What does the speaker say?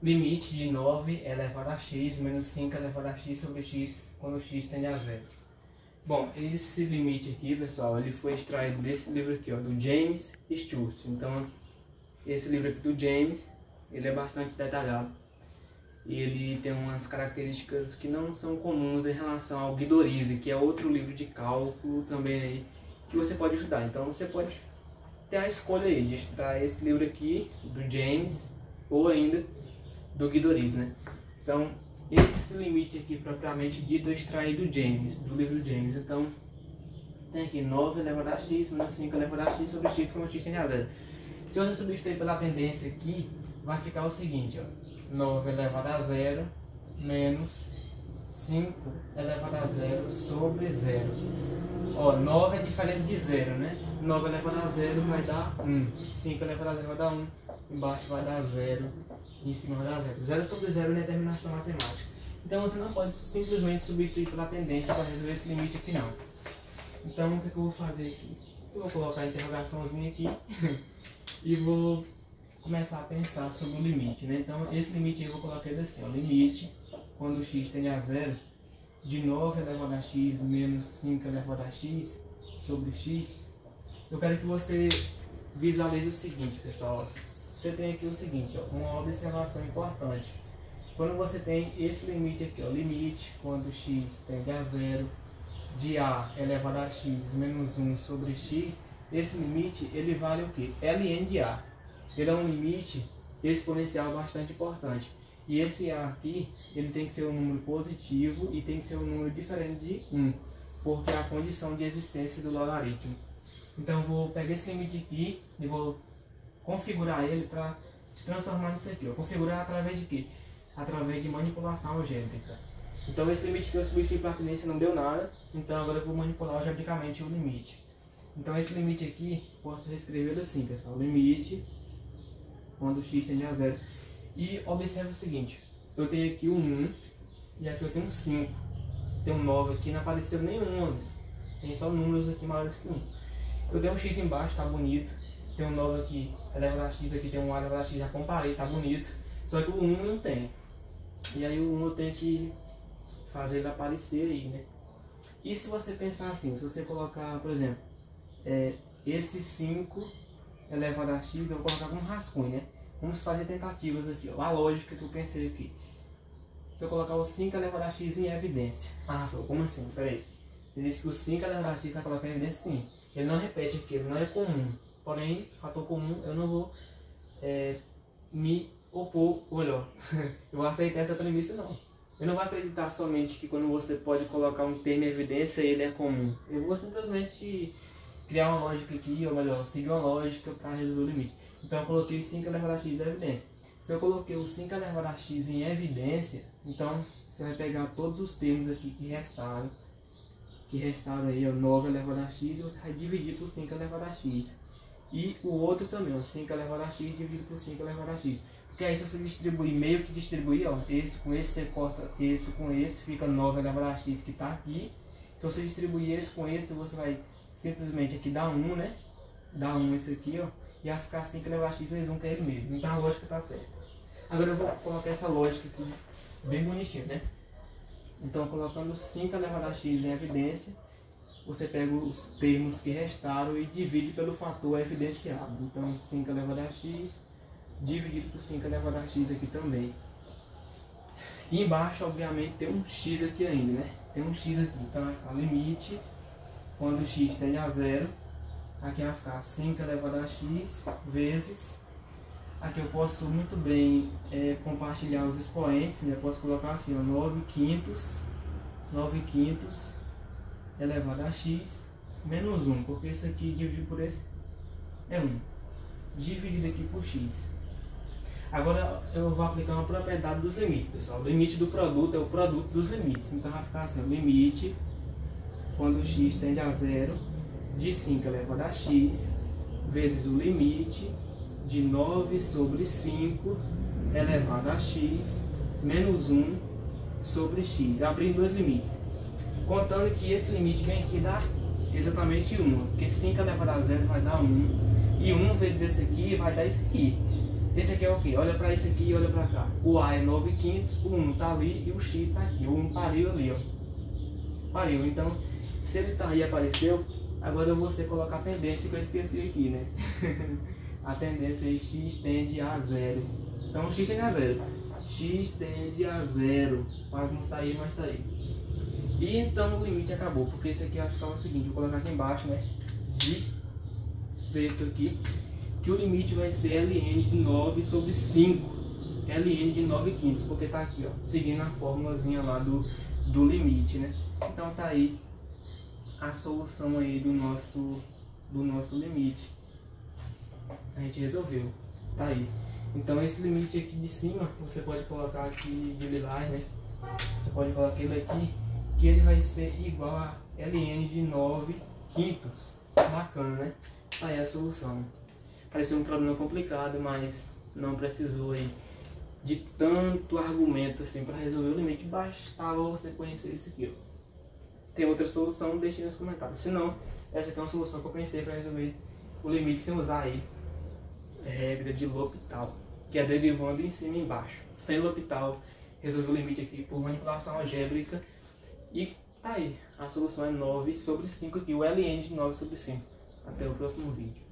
limite de 9 elevado a x menos 5 elevado a x sobre x quando x tende a zero. Bom, esse limite aqui, pessoal, ele foi extraído desse livro aqui, ó, do James Stewart. Então, esse livro aqui do James, ele é bastante detalhado. E ele tem umas características que não são comuns em relação ao Guido Orizzi, que é outro livro de cálculo também aí, que você pode estudar. Então, você pode ter a escolha aí de estudar esse livro aqui, do James, ou ainda do Guido Orizzi, né? Então, esse limite aqui, propriamente dito, é extraído do James, do livro James. Então, tem aqui 9 elevado a x menos 5 elevado a x sobre x quando x tende a zero. Se você substituir pela tendência aqui, vai ficar o seguinte, ó. 9 elevado a zero menos 5 elevado a zero sobre 0. Ó, 9 é diferente de 0, né? 9 elevado a 0 vai dar 1. 5 elevado a 0 vai dar 1. Embaixo vai dar 0. E em cima vai dar 0. 0 sobre 0 é determinação matemática. Então você não pode simplesmente substituir pela tendência para resolver esse limite aqui, não. Então o que eu vou fazer aqui? Eu vou colocar a interrogaçãozinha aqui e vou começar a pensar sobre o limite, né? Então esse limite eu vou colocar ele assim, ó, limite quando x tende a zero de 9 elevado a x menos 5 elevado a x sobre x. Eu quero que você visualize o seguinte, pessoal. Você tem aqui o seguinte, ó, uma observação importante. Quando você tem esse limite aqui, ó, limite quando x tende a zero de a elevado a x menos 1 sobre x, esse limite ele vale o que? Ln de a. Ele é um limite exponencial bastante importante. E esse a aqui, ele tem que ser um número positivo e tem que ser um número diferente de 1, porque é a condição de existência do logaritmo. Então eu vou pegar esse limite aqui e vou configurar ele para se transformar nisso aqui. Configurar através de quê? Através de manipulação algébrica. Então esse limite que eu substituí para a tendência não deu nada, então agora eu vou manipular algebricamente o limite. Então esse limite aqui, posso reescrever assim, pessoal, limite quando x tende a zero. E observe o seguinte, eu tenho aqui um 1 e aqui eu tenho um 5. Tem um 9 aqui, não apareceu nenhum, tem só números aqui maiores que 1. Eu tenho um x embaixo, tá bonito. Tem um 9 aqui, elevado a x, aqui tem um a elevado a x, já comparei, tá bonito. Só que o 1 não tem. E aí o 1 eu tenho que fazer ele aparecer aí, né? E se você pensar assim, se você colocar, por exemplo, esse 5 elevado a x, eu vou colocar como rascunho, né? Vamos fazer tentativas aqui, ó. A lógica que eu pensei aqui. Se eu colocar o 5 elevado a x em evidência. Ah, como assim? Peraí. Você disse que o 5 elevado a x vai colocar em evidência? Sim. Ele não repete aqui, ele não é comum. Porém, fator comum, eu não vou me opor, ou melhor, eu vou aceitar essa premissa não. Eu não vou acreditar somente que quando você pode colocar um termo em evidência, ele é comum. Eu vou simplesmente criar uma lógica aqui, ou melhor, seguir uma lógica para resolver o limite. Então eu coloquei 5 elevado a x em evidência. Se eu coloquei o 5 elevado a x em evidência, então você vai pegar todos os termos aqui que restaram aí, ó, 9 elevado a x, e você vai dividir por 5 elevado a x. E o outro também, ó, 5 elevado a x dividido por 5 elevado a x. Porque aí se você distribuir, meio que distribuir, ó, esse com esse, você corta esse com esse, fica 9 elevado a x que está aqui. Se você distribuir esse com esse, você vai simplesmente aqui dar 1, né? Dar 1 esse aqui, ó. E vai ficar 5 elevado a x vezes 1, que é ele mesmo. Então a lógica está certa. Agora eu vou colocar essa lógica aqui bem bonitinha, né? Então colocando 5 elevado a x em evidência, você pega os termos que restaram e divide pelo fator evidenciado. Então 5 elevado a x dividido por 5 elevado a x aqui também. E embaixo, obviamente, tem um x aqui ainda, né? Tem um x aqui. Então vai ficar limite quando x tende a zero. Aqui vai ficar 5 elevado a x vezes. Aqui eu posso muito bem compartilhar os expoentes, né? Eu posso colocar assim, ó, 9 quintos elevado a x menos 1, porque esse aqui dividido por esse é 1, dividido aqui por x. Agora eu vou aplicar uma propriedade dos limites, pessoal. O limite do produto é o produto dos limites. Então vai ficar assim, ó, limite quando x tende a zero de 5 elevado a x vezes o limite de 9 sobre 5 elevado a x menos 1 sobre x, abrindo dois limites. Contando que esse limite vem aqui dá exatamente 1, porque 5 elevado a zero vai dar 1, e 1 vezes esse aqui vai dar esse aqui. Esse aqui é o que? Olha para esse aqui e olha para cá. O A é 9/5, o 1 tá ali e o X tá aqui. O 1 pariu ali, ó. Pariu. Então, se ele tá aí e apareceu, agora eu vou colocar a tendência que eu esqueci aqui, né? A tendência é X tende a 0. Então, X tende a 0. X tende a 0. Quase não saiu, mas tá aí. E então o limite acabou, porque esse aqui vai ficar o seguinte, vou colocar aqui embaixo, né? Dito aqui, que o limite vai ser ln de 9/5. ln de 9/5, porque tá aqui, ó, seguindo a formulazinha lá do limite, né? Então tá aí a solução aí do nosso limite. A gente resolveu, tá aí. Então esse limite aqui de cima, você pode colocar aqui de lilás, né? Você pode colocar ele aqui, que ele vai ser igual a ln de 9/5. Bacana, né? Tá aí a solução. Pareceu um problema complicado, mas não precisou aí de tanto argumento assim para resolver o limite. Bastava você conhecer isso aqui, ó. Tem outra solução? Deixe aí nos comentários. Se não, essa aqui é uma solução que eu pensei para resolver o limite sem usar aí regra de L'Hopital, que é derivando em cima e embaixo. Sem L'Hopital, resolver o limite aqui por manipulação algébrica. E tá aí, a solução é 9/5 aqui, o ln de 9/5. Até o próximo vídeo.